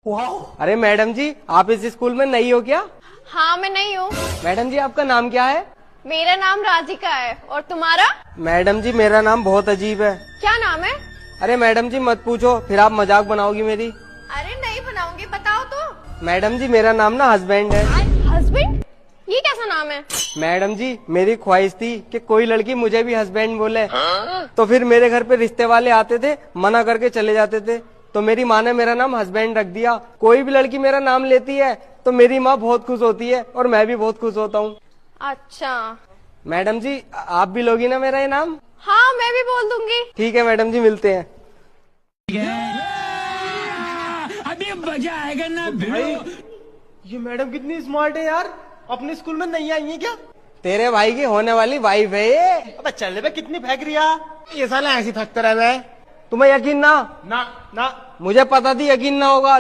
अरे मैडम जी, आप इस स्कूल में नई हो क्या? हाँ मैं नहीं हूँ। मैडम जी, आपका नाम क्या है? मेरा नाम राधिका है। और तुम्हारा? मैडम जी, मेरा नाम बहुत अजीब है। क्या नाम है? अरे मैडम जी मत पूछो, फिर आप मजाक बनाओगी मेरी। अरे नहीं बनाऊंगी, बताओ तो। मैडम जी, मेरा नाम ना हस्बैंड है। हस्बैंड? ये कैसा नाम है? मैडम जी, मेरी ख्वाहिश थी कि कोई लड़की मुझे भी हस्बैंड बोले। तो फिर मेरे घर पे रिश्ते वाले आते थे, मना करके चले जाते थे, तो मेरी माँ ने मेरा नाम हस्बैंड रख दिया। कोई भी लड़की मेरा नाम लेती है तो मेरी माँ बहुत खुश होती है और मैं भी बहुत खुश होता हूँ। अच्छा। मैडम जी, आप भी लोगी ना मेरा ये नाम? हाँ मैं भी बोल दूंगी। ठीक है मैडम जी, मिलते हैं। अभी मजा आएगा ना भाई, ये मैडम कितनी स्मार्ट है यार, अपने स्कूल में नहीं आई है क्या? तेरे भाई की होने वाली वाइफ है ये। अबे चल बे, कितनी फेंक रिया ये साला ऐसी थकता रहे। तुम्हें यकीन ना? ना ना मुझे पता थी यकीन ना होगा।